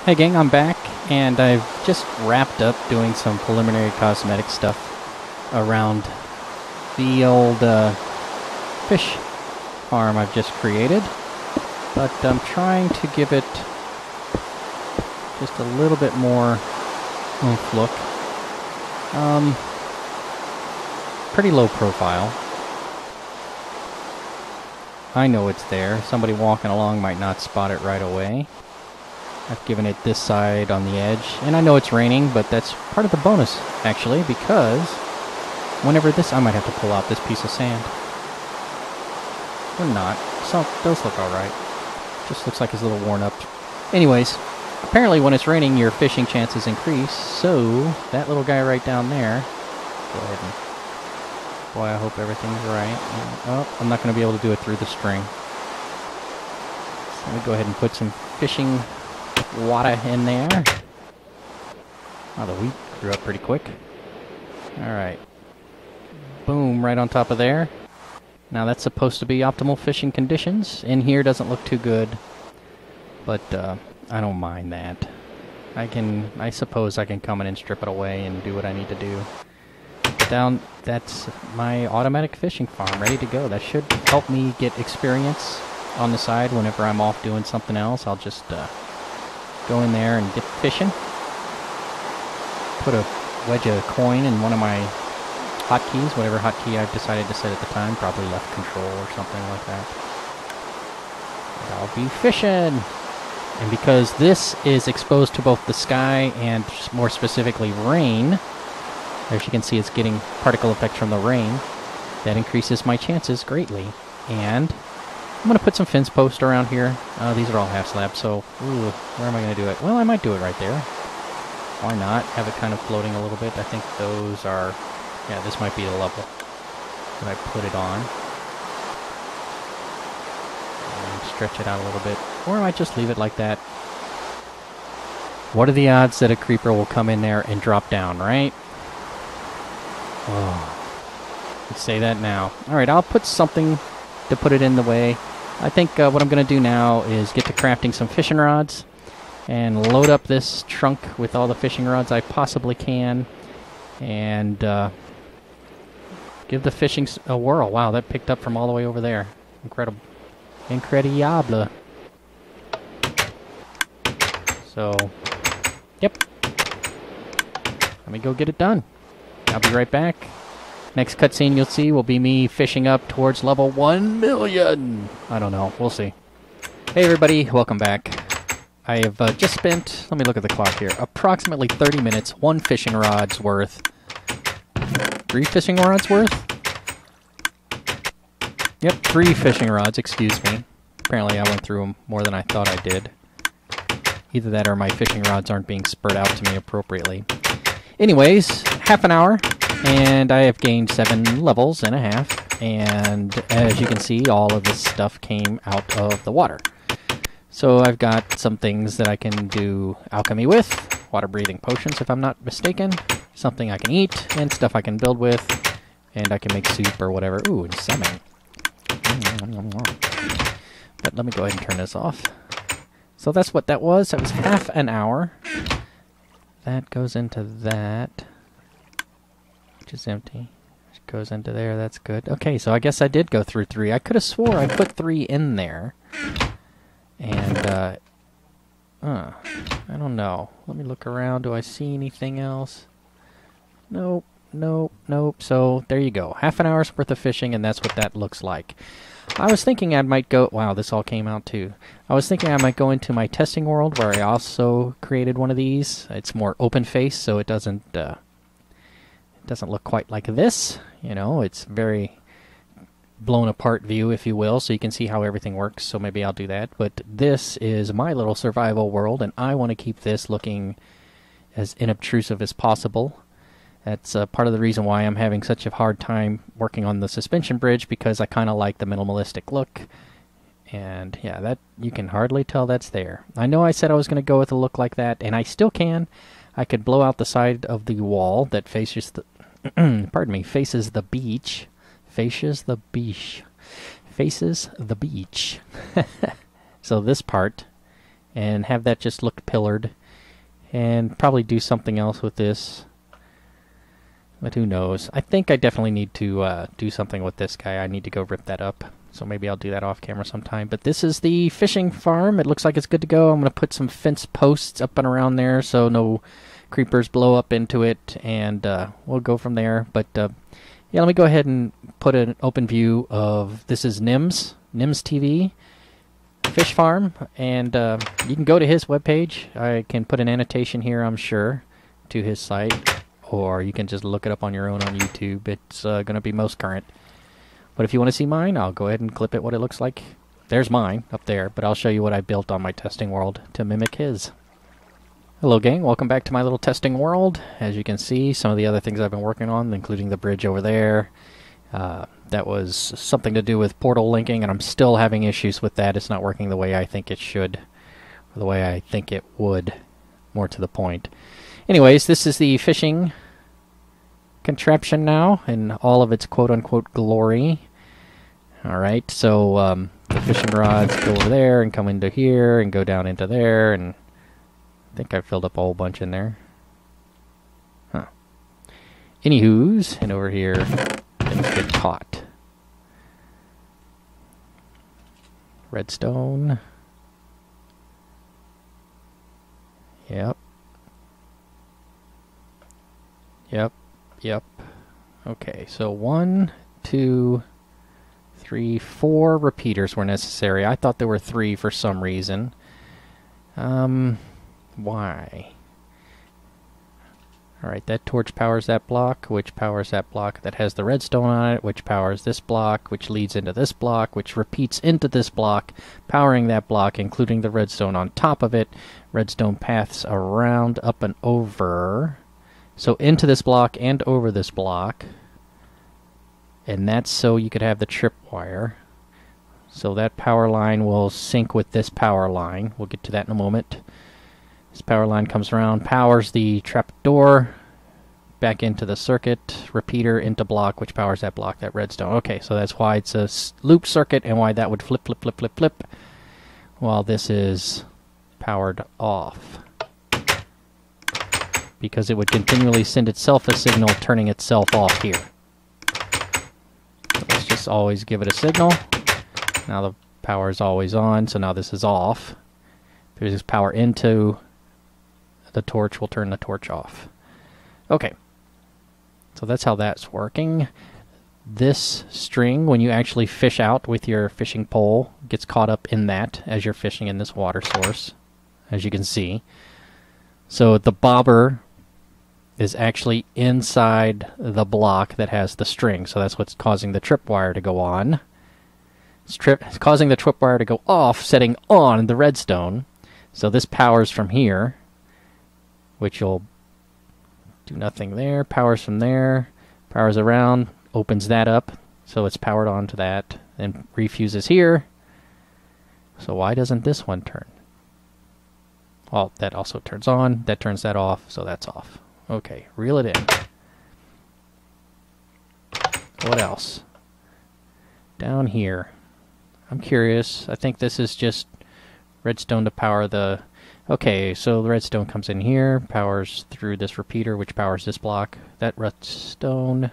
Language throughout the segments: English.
Hey gang, I'm back, and I've just wrapped up doing some preliminary cosmetic stuff around the old fish farm I've just created, but I'm trying to give it just a little bit more oomph look. Pretty low profile. I know it's there. Somebody walking along might not spot it right away. I've given it this side on the edge, and I know it's raining, but that's part of the bonus, actually, because whenever this... I might have to pull out this piece of sand. Or not. So, those look alright. Just looks like it's a little worn up. Anyways, apparently when it's raining, your fishing chances increase, so that little guy right down there... Go ahead and... Boy, I hope everything's right. Oh, I'm not going to be able to do it through the string. So let me go ahead and put some fishing water in there. Oh, the wheat grew up pretty quick. Alright. Boom, right on top of there. Now that's supposed to be optimal fishing conditions. In here doesn't look too good, but I don't mind that. I suppose I can come in and strip it away and do what I need to do. Down, that's my automatic fishing farm, ready to go. That should help me get experience on the side whenever I'm off doing something else. I'll just go in there and get fishing. Put a wedge of coin in one of my hotkeys, whatever hotkey I've decided to set at the time, probably left control or something like that. And I'll be fishing! And because this is exposed to both the sky and more specifically rain, as you can see, it's getting particle effect from the rain. That increases my chances greatly. And I'm going to put some fence posts around here. These are all half slabs, so where am I going to do it? Well, I might do it right there. Why not? Have it kind of floating a little bit. I think those are... Yeah, this might be the level that I put it on. And stretch it out a little bit. Or I might just leave it like that. What are the odds that a creeper will come in there and drop down, right? Oh, let's say that now. Alright, I'll put something to put it in the way. I think what I'm going to do now is get to crafting some fishing rods and load up this trunk with all the fishing rods I possibly can and give the fishing a whirl. Wow, that picked up from all the way over there. Incredible. Incredible. So, yep. Let me go get it done. I'll be right back. Next cutscene you'll see will be me fishing up towards level 1 million. I don't know. We'll see. Hey everybody, welcome back. I have just spent, let me look at the clock here, approximately 30 minutes, 1 fishing rod's worth. 3 fishing rods worth? Yep, 3 fishing rods, excuse me. Apparently I went through them more than I thought I did. Either that or my fishing rods aren't being spread out to me appropriately. Anyways, half an hour, and I have gained 7 levels and a half, and as you can see, all of this stuff came out of the water. So I've got some things that I can do alchemy with, water-breathing potions if I'm not mistaken, something I can eat, and stuff I can build with, and I can make soup or whatever. Ooh, and salmon. But let me go ahead and turn this off. So that's what that was. That was half an hour. That goes into that, which is empty. Which goes into there, that's good. Okay, so I guess I did go through 3. I could have swore I put 3 in there. And, I don't know. Let me look around. Do I see anything else? Nope, nope, nope. So, there you go. Half an hour's worth of fishing, and that's what that looks like. I was thinking I might go... Wow, this all came out too. I was thinking I might go into my testing world where I also created one of these. It's more open face, so it doesn't look quite like this. You know, it's very blown apart view, if you will, so you can see how everything works. So maybe I'll do that. But this is my little survival world, and I want to keep this looking as inobtrusive as possible. That's part of the reason why I'm having such a hard time working on the suspension bridge, because I kind of like the minimalistic look. And yeah, that you can hardly tell that's there. I know I said I was going to go with a look like that, and I still can. I could blow out the side of the wall that faces the pardon me, faces the beach. Faces the beach. Faces the beach. So this part and have that just look pillared, and probably do something else with this. But who knows? I think I definitely need to do something with this guy. I need to go rip that up. So maybe I'll do that off camera sometime. But this is the fishing farm. It looks like it's good to go. I'm going to put some fence posts up and around there so no creepers blow up into it. And we'll go from there. But yeah, let me go ahead and put an open view of, this is Nim's TV fish farm. And you can go to his webpage. I can put an annotation here, I'm sure, to his site. Or you can just look it up on your own on YouTube. It's going to be most current. But if you want to see mine, I'll go ahead and clip it what it looks like. There's mine up there, but I'll show you what I built on my testing world to mimic his. Hello gang, welcome back to my little testing world. As you can see, some of the other things I've been working on, including the bridge over there. That was something to do with portal linking, and I'm still having issues with that. It's not working the way I think it should, or the way I think it would, more to the point. Anyways, this is the fishing contraption now in all of its quote-unquote glory. Alright, so the fishing rods go over there and come into here and go down into there, and I think I filled up a whole bunch in there. Huh. Anywho's, and over here, things get caught. Redstone. Yep. Yep. Okay, so 1, 2, 3, 4 repeaters were necessary. I thought there were 3 for some reason. Why? Alright, that torch powers that block, which powers that block that has the redstone on it, which powers this block, which leads into this block, which repeats into this block, powering that block, including the redstone on top of it. Redstone paths around, up and over. So into this block and over this block. And that's so you could have the tripwire. So that power line will sync with this power line. We'll get to that in a moment. This power line comes around, powers the trapdoor, back into the circuit, repeater into block, which powers that block, that redstone. Okay, so that's why it's a loop circuit and why that would flip, while this is powered off. Because it would continually send itself a signal, turning itself off here. So let's just always give it a signal. Now the power is always on, so now this is off. If there's power into the torch, we'll turn the torch off. Okay, so that's how that's working. This string, when you actually fish out with your fishing pole, gets caught up in that as you're fishing in this water source, as you can see. So the bobber is actually inside the block that has the string, so that's what's causing the tripwire to go on. It's causing the tripwire to go off, setting on the redstone. So this powers from here, which will do nothing there. Powers from there, powers around, opens that up, so it's powered onto that, and refuses here. So why doesn't this one turn? Well, that also turns on, that turns that off, so that's off. Okay, reel it in. What else? Down here. I'm curious. I think this is just redstone to power the... Okay, so the redstone comes in here, powers through this repeater, which powers this block. That redstone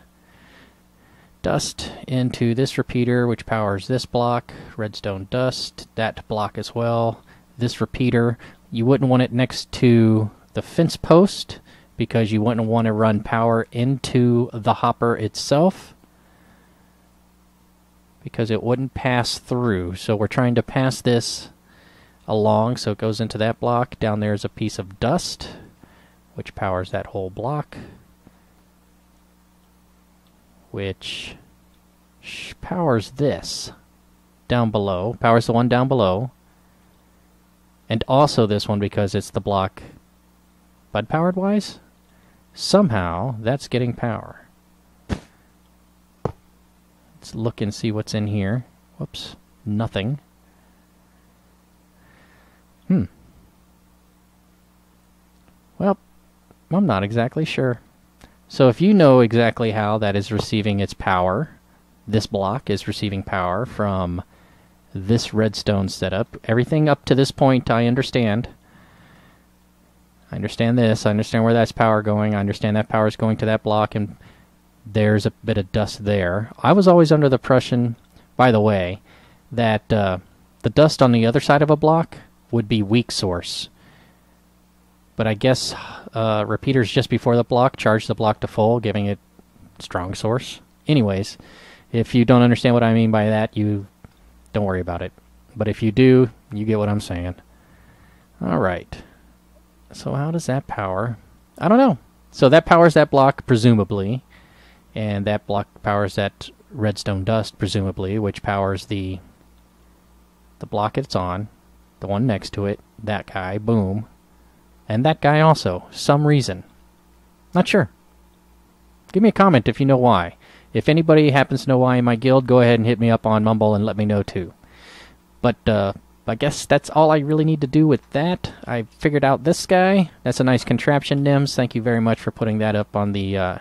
dust into this repeater, which powers this block. Redstone dust, that block as well. This repeater, you wouldn't want it next to the fence post, because you wouldn't want to run power into the hopper itself, because it wouldn't pass through. So we're trying to pass this along, so it goes into that block. Down there is a piece of dust, which powers that whole block, which powers this down below, powers the one down below, and also this one because it's the block bud powered wise. Somehow that's getting power. Let's look and see what's in here. Whoops, nothing. Well, I'm not exactly sure. So if you know exactly how that is receiving its power, this block is receiving power from this redstone setup. Everything up to this point I understand. I understand this. I understand where that's power going. I understand that power is going to that block, and there's a bit of dust there. I was always under the impression, by the way, that the dust on the other side of a block would be weak source. But I guess repeaters just before the block charge the block to full, giving it strong source. Anyways, if you don't understand what I mean by that, you don't worry about it. But if you do, you get what I'm saying. Alright. So how does that power? I don't know. So that powers that block, presumably. And that block powers that redstone dust, presumably, which powers the block it's on, the one next to it, that guy, boom. And that guy also, some reason. Not sure. Give me a comment if you know why. If anybody happens to know why in my guild, go ahead and hit me up on Mumble and let me know too. But I guess that's all I really need to do with that. I figured out this guy. That's a nice contraption, Nims. Thank you very much for putting that up on the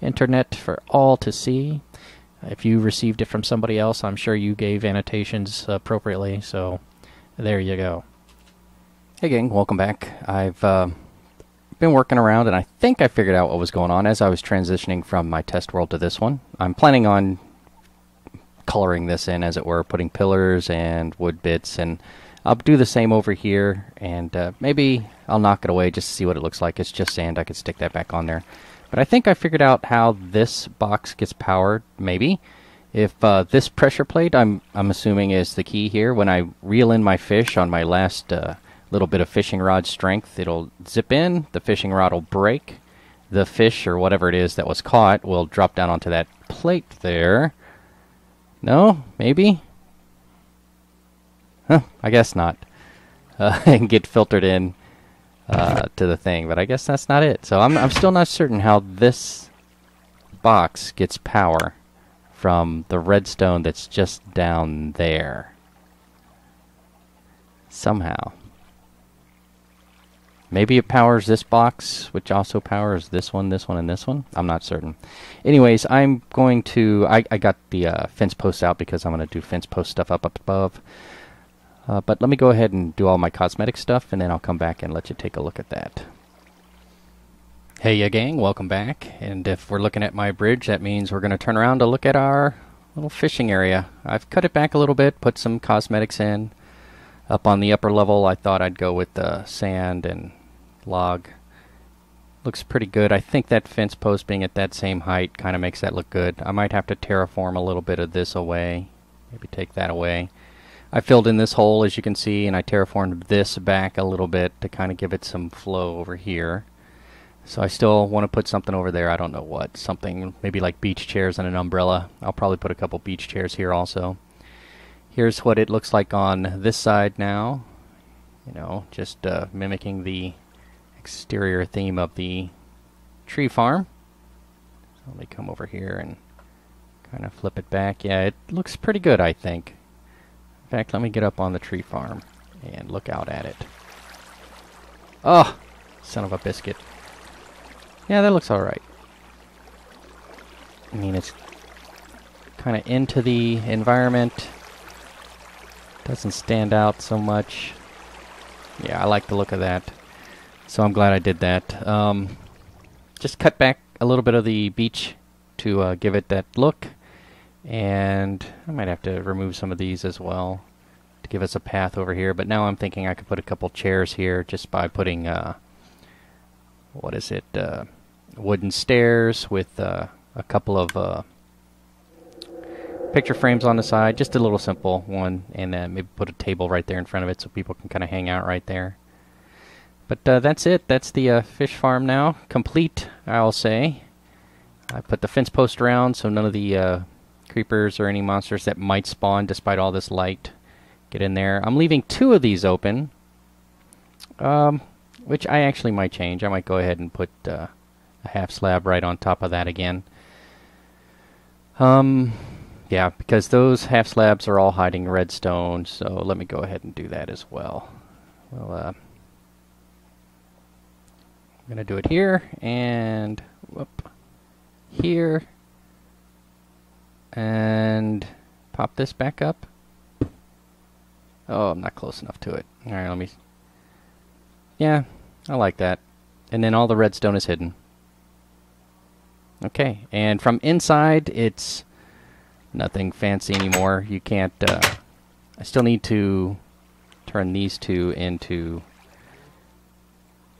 internet for all to see. If you received it from somebody else, I'm sure you gave annotations appropriately, so there you go. Hey gang, welcome back. I've been working around, and I think I figured out what was going on as I was transitioning from my test world to this one. I'm planning on coloring this in, as it were, putting pillars and wood bits, and I'll do the same over here, and maybe I'll knock it away just to see what it looks like. It's just sand. I could stick that back on there. But I think I figured out how this box gets powered, maybe. If this pressure plate, I'm assuming, is the key here. When I reel in my fish on my last little bit of fishing rod strength, it'll zip in, the fishing rod will break, the fish or whatever it is that was caught will drop down onto that plate there. No? Maybe? Huh, I guess not. And get filtered in to the thing, but I guess that's not it. So I'm still not certain how this box gets power from the redstone that's just down there. Somehow. Maybe it powers this box, which also powers this one, and this one. I'm not certain. Anyways, I'm going to... I got the fence posts out because I'm going to do fence post stuff up above. But let me go ahead and do all my cosmetic stuff, and then I'll come back and let you take a look at that. Hey ya gang, welcome back. And if we're looking at my bridge, that means we're going to turn around to look at our little fishing area. I've cut it back a little bit, put some cosmetics in. Up on the upper level, I thought I'd go with the sand and log. Looks pretty good. I think that fence post being at that same height kind of makes that look good. I might have to terraform a little bit of this away. Maybe take that away. I filled in this hole, as you can see, and I terraformed this back a little bit to kind of give it some flow over here. So I still want to put something over there. I don't know what. Something maybe like beach chairs and an umbrella. I'll probably put a couple beach chairs here also. Here's what it looks like on this side now. You know, just mimicking the exterior theme of the tree farm. So let me come over here and kind of flip it back. Yeah, it looks pretty good, I think. In fact, let me get up on the tree farm and look out at it. Oh, son of a biscuit. Yeah, that looks alright. I mean, it's kind of into the environment. Doesn't stand out so much. Yeah, I like the look of that. So I'm glad I did that. Just cut back a little bit of the beach to give it that look. And I might have to remove some of these as well to give us a path over here. But now I'm thinking I could put a couple chairs here just by putting, what is it, wooden stairs with a couple of picture frames on the side. Just a little simple one. And maybe put a table right there in front of it so people can kind of hang out right there. But that's it. That's the fish farm now. Complete, I'll say. I put the fence post around so none of the creepers or any monsters that might spawn despite all this light get in there. I'm leaving 2 of these open, which I actually might change. I might go ahead and put a half slab right on top of that again. Yeah, because those half slabs are all hiding redstone, so let me go ahead and do that as well. Well, I'm going to do it here, and whoop, here, and pop this back up. Oh, I'm not close enough to it. Alright, let me... Yeah, I like that. And then all the redstone is hidden. Okay, and from inside, it's nothing fancy anymore. You can't... I still need to turn these two into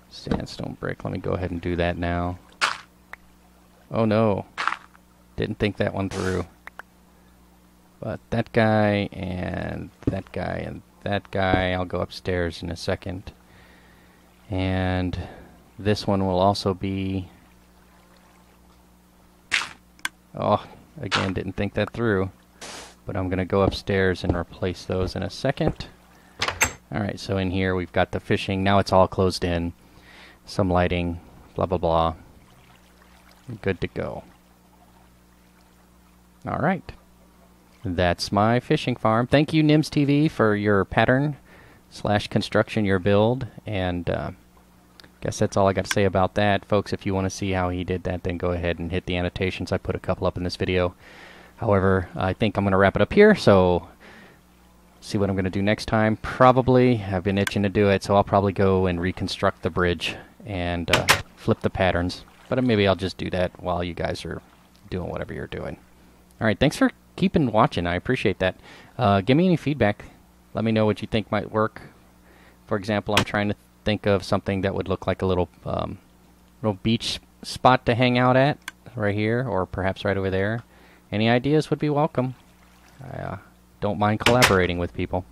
sandstone brick. Let me go ahead and do that now. Oh no. Didn't think that one through. But that guy and that guy and that guy, I'll go upstairs in a second. And this one will also be... Oh, again, didn't think that through. But I'm going to go upstairs and replace those in a second. Alright, so in here we've got the fishing. Now it's all closed in. Some lighting, blah blah blah. Good to go. Alright. That's my fishing farm. Thank you, Nims TV, for your pattern / construction, your build. And guess that's all I got to say about that. Folks, if you want to see how he did that, then go ahead and hit the annotations. I put a couple up in this video. However, I think I'm going to wrap it up here, so see what I'm going to do next time. Probably, I've been itching to do it, so I'll probably go and reconstruct the bridge and flip the patterns. But maybe I'll just do that while you guys are doing whatever you're doing. Alright, thanks for keeping watching. I appreciate that. Give me any feedback. Let me know what you think might work. For example, I'm trying to think of something that would look like a little beach spot to hang out at right here, or perhaps right over there. Any ideas would be welcome. I don't mind collaborating with people.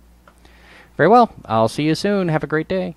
Very well. I'll see you soon. Have a great day.